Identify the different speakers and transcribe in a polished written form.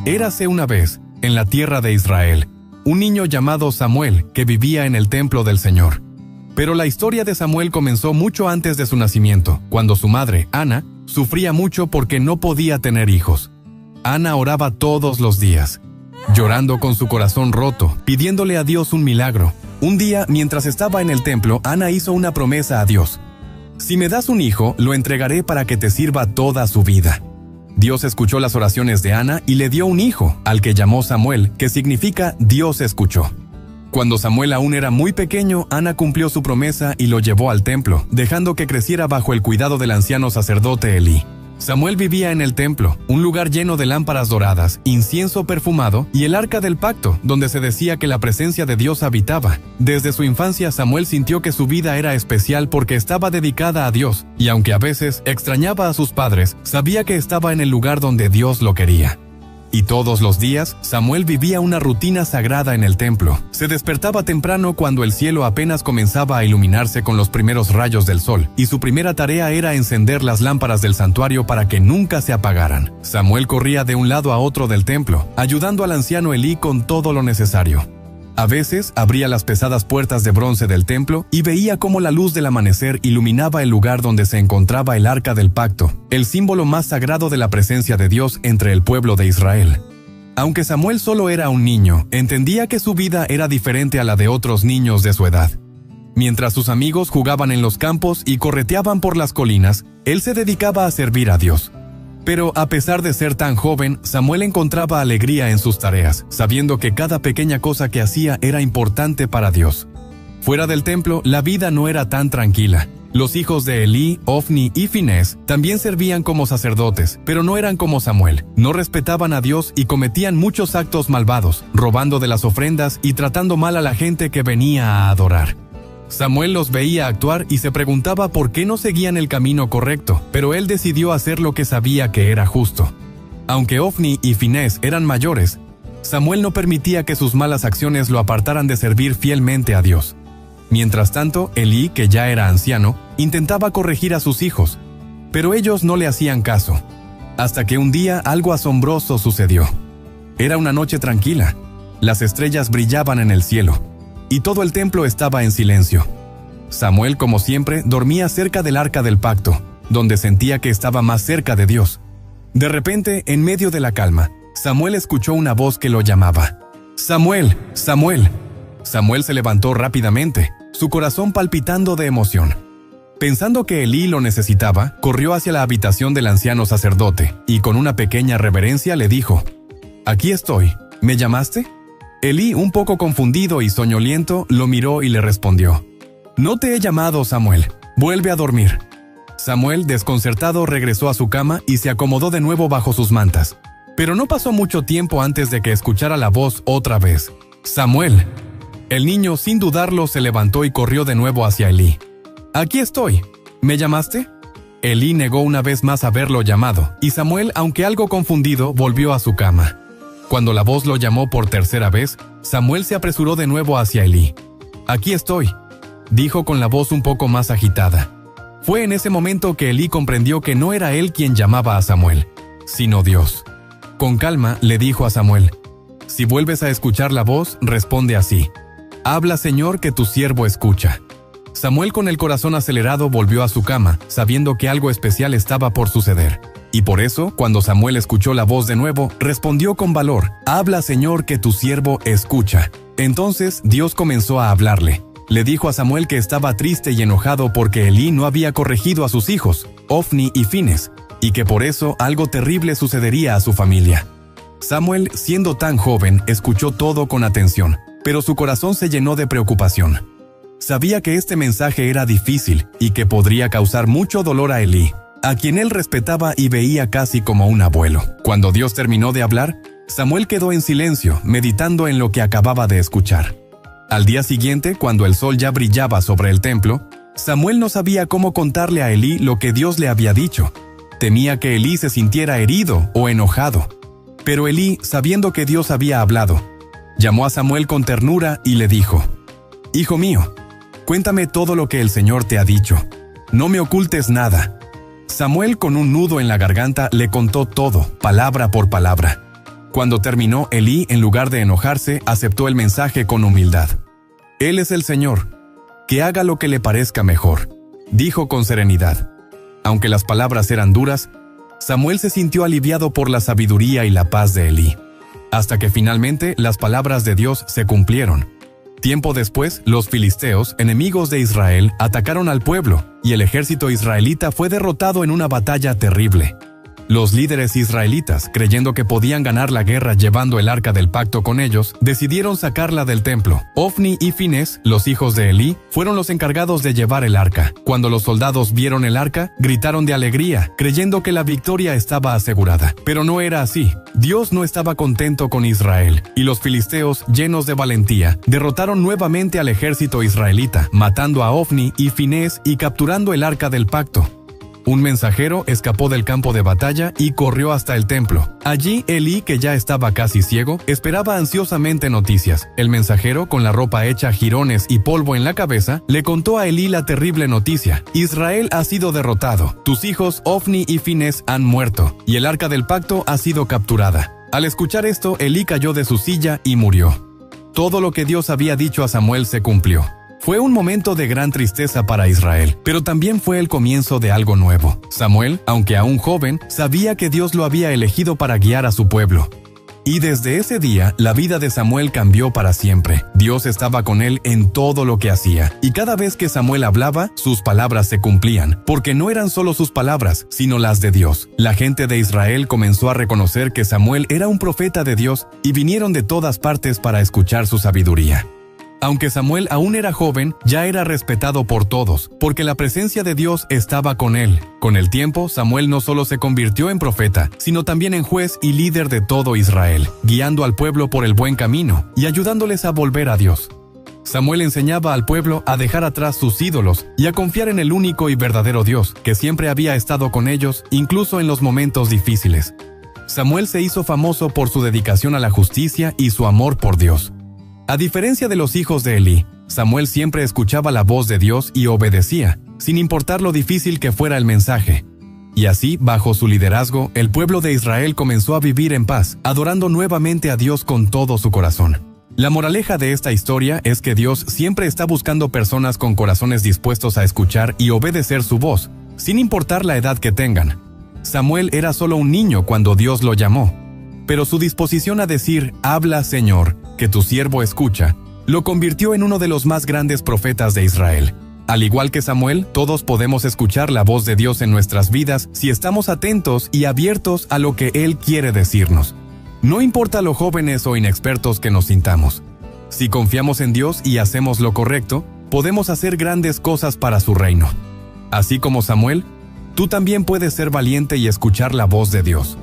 Speaker 1: Érase una vez, en la tierra de Israel, un niño llamado Samuel que vivía en el templo del Señor. Pero la historia de Samuel comenzó mucho antes de su nacimiento, cuando su madre, Ana, sufría mucho porque no podía tener hijos. Ana oraba todos los días, llorando con su corazón roto, pidiéndole a Dios un milagro. Un día, mientras estaba en el templo, Ana hizo una promesa a Dios. «Si me das un hijo, lo entregaré para que te sirva toda su vida». Dios escuchó las oraciones de Ana y le dio un hijo, al que llamó Samuel, que significa Dios escuchó. Cuando Samuel aún era muy pequeño, Ana cumplió su promesa y lo llevó al templo, dejando que creciera bajo el cuidado del anciano sacerdote Elí. Samuel vivía en el templo, un lugar lleno de lámparas doradas, incienso perfumado y el arca del pacto, donde se decía que la presencia de Dios habitaba. Desde su infancia, Samuel sintió que su vida era especial porque estaba dedicada a Dios, y aunque a veces extrañaba a sus padres, sabía que estaba en el lugar donde Dios lo quería. Y todos los días, Samuel vivía una rutina sagrada en el templo. Se despertaba temprano cuando el cielo apenas comenzaba a iluminarse con los primeros rayos del sol, y su primera tarea era encender las lámparas del santuario para que nunca se apagaran. Samuel corría de un lado a otro del templo, ayudando al anciano Elí con todo lo necesario. A veces abría las pesadas puertas de bronce del templo y veía cómo la luz del amanecer iluminaba el lugar donde se encontraba el arca del pacto, el símbolo más sagrado de la presencia de Dios entre el pueblo de Israel. Aunque Samuel solo era un niño, entendía que su vida era diferente a la de otros niños de su edad. Mientras sus amigos jugaban en los campos y correteaban por las colinas, él se dedicaba a servir a Dios. Pero a pesar de ser tan joven, Samuel encontraba alegría en sus tareas, sabiendo que cada pequeña cosa que hacía era importante para Dios. Fuera del templo, la vida no era tan tranquila. Los hijos de Elí, Ofni y Finés también servían como sacerdotes, pero no eran como Samuel. No respetaban a Dios y cometían muchos actos malvados, robando de las ofrendas y tratando mal a la gente que venía a adorar. Samuel los veía actuar y se preguntaba por qué no seguían el camino correcto, pero él decidió hacer lo que sabía que era justo. Aunque Ofni y Finés eran mayores, Samuel no permitía que sus malas acciones lo apartaran de servir fielmente a Dios. Mientras tanto, Elí, que ya era anciano, intentaba corregir a sus hijos, pero ellos no le hacían caso. Hasta que un día algo asombroso sucedió. Era una noche tranquila. Las estrellas brillaban en el cielo, y todo el templo estaba en silencio. Samuel, como siempre, dormía cerca del arca del pacto, donde sentía que estaba más cerca de Dios. De repente, en medio de la calma, Samuel escuchó una voz que lo llamaba. «¡Samuel! ¡Samuel!». Samuel se levantó rápidamente, su corazón palpitando de emoción. Pensando que Elí lo necesitaba, corrió hacia la habitación del anciano sacerdote y con una pequeña reverencia le dijo: «Aquí estoy, ¿me llamaste?». Elí, un poco confundido y soñoliento, lo miró y le respondió: «No te he llamado, Samuel. Vuelve a dormir». Samuel, desconcertado, regresó a su cama y se acomodó de nuevo bajo sus mantas. Pero no pasó mucho tiempo antes de que escuchara la voz otra vez: «Samuel». El niño, sin dudarlo, se levantó y corrió de nuevo hacia Elí. «Aquí estoy. ¿Me llamaste?». Elí negó una vez más haberlo llamado, y Samuel, aunque algo confundido, volvió a su cama. Cuando la voz lo llamó por tercera vez, Samuel se apresuró de nuevo hacia Elí. «Aquí estoy», dijo con la voz un poco más agitada. Fue en ese momento que Elí comprendió que no era él quien llamaba a Samuel, sino Dios. Con calma le dijo a Samuel: «Si vuelves a escuchar la voz, responde así: Habla, Señor, que tu siervo escucha». Samuel, con el corazón acelerado, volvió a su cama, sabiendo que algo especial estaba por suceder. Y por eso, cuando Samuel escuchó la voz de nuevo, respondió con valor: «Habla, Señor, que tu siervo escucha». Entonces Dios comenzó a hablarle. Le dijo a Samuel que estaba triste y enojado porque Elí no había corregido a sus hijos, Ofni y Finés, y que por eso algo terrible sucedería a su familia. Samuel, siendo tan joven, escuchó todo con atención, pero su corazón se llenó de preocupación. Sabía que este mensaje era difícil y que podría causar mucho dolor a Elí, a quien él respetaba y veía casi como un abuelo. Cuando Dios terminó de hablar, Samuel quedó en silencio, meditando en lo que acababa de escuchar. Al día siguiente, cuando el sol ya brillaba sobre el templo, Samuel no sabía cómo contarle a Elí lo que Dios le había dicho. Temía que Elí se sintiera herido o enojado. Pero Elí, sabiendo que Dios había hablado, llamó a Samuel con ternura y le dijo: «Hijo mío, cuéntame todo lo que el Señor te ha dicho. No me ocultes nada». Samuel, con un nudo en la garganta, le contó todo, palabra por palabra. Cuando terminó, Elí, en lugar de enojarse, aceptó el mensaje con humildad. «Él es el Señor. Que haga lo que le parezca mejor», dijo con serenidad. Aunque las palabras eran duras, Samuel se sintió aliviado por la sabiduría y la paz de Elí. Hasta que finalmente las palabras de Dios se cumplieron. Tiempo después, los filisteos, enemigos de Israel, atacaron al pueblo, y el ejército israelita fue derrotado en una batalla terrible. Los líderes israelitas, creyendo que podían ganar la guerra llevando el arca del pacto con ellos, decidieron sacarla del templo. Ofni y Finés, los hijos de Elí, fueron los encargados de llevar el arca. Cuando los soldados vieron el arca, gritaron de alegría, creyendo que la victoria estaba asegurada. Pero no era así. Dios no estaba contento con Israel, y los filisteos, llenos de valentía, derrotaron nuevamente al ejército israelita, matando a Ofni y Finés y capturando el arca del pacto. Un mensajero escapó del campo de batalla y corrió hasta el templo. Allí, Elí, que ya estaba casi ciego, esperaba ansiosamente noticias. El mensajero, con la ropa hecha jirones y polvo en la cabeza, le contó a Elí la terrible noticia. «Israel ha sido derrotado, tus hijos Ofni y Finés han muerto, y el arca del pacto ha sido capturada». Al escuchar esto, Elí cayó de su silla y murió. Todo lo que Dios había dicho a Samuel se cumplió. Fue un momento de gran tristeza para Israel, pero también fue el comienzo de algo nuevo. Samuel, aunque aún joven, sabía que Dios lo había elegido para guiar a su pueblo. Y desde ese día, la vida de Samuel cambió para siempre. Dios estaba con él en todo lo que hacía, y cada vez que Samuel hablaba, sus palabras se cumplían, porque no eran solo sus palabras, sino las de Dios. La gente de Israel comenzó a reconocer que Samuel era un profeta de Dios, y vinieron de todas partes para escuchar su sabiduría. Aunque Samuel aún era joven, ya era respetado por todos, porque la presencia de Dios estaba con él. Con el tiempo, Samuel no solo se convirtió en profeta, sino también en juez y líder de todo Israel, guiando al pueblo por el buen camino y ayudándoles a volver a Dios. Samuel enseñaba al pueblo a dejar atrás sus ídolos y a confiar en el único y verdadero Dios, que siempre había estado con ellos, incluso en los momentos difíciles. Samuel se hizo famoso por su dedicación a la justicia y su amor por Dios. A diferencia de los hijos de Elí, Samuel siempre escuchaba la voz de Dios y obedecía, sin importar lo difícil que fuera el mensaje. Y así, bajo su liderazgo, el pueblo de Israel comenzó a vivir en paz, adorando nuevamente a Dios con todo su corazón. La moraleja de esta historia es que Dios siempre está buscando personas con corazones dispuestos a escuchar y obedecer su voz, sin importar la edad que tengan. Samuel era solo un niño cuando Dios lo llamó, pero su disposición a decir, «Habla, Señor, que tu siervo escucha», lo convirtió en uno de los más grandes profetas de Israel. Al igual que Samuel, todos podemos escuchar la voz de Dios en nuestras vidas si estamos atentos y abiertos a lo que Él quiere decirnos. No importa lo jóvenes o inexpertos que nos sintamos. Si confiamos en Dios y hacemos lo correcto, podemos hacer grandes cosas para su reino. Así como Samuel, tú también puedes ser valiente y escuchar la voz de Dios.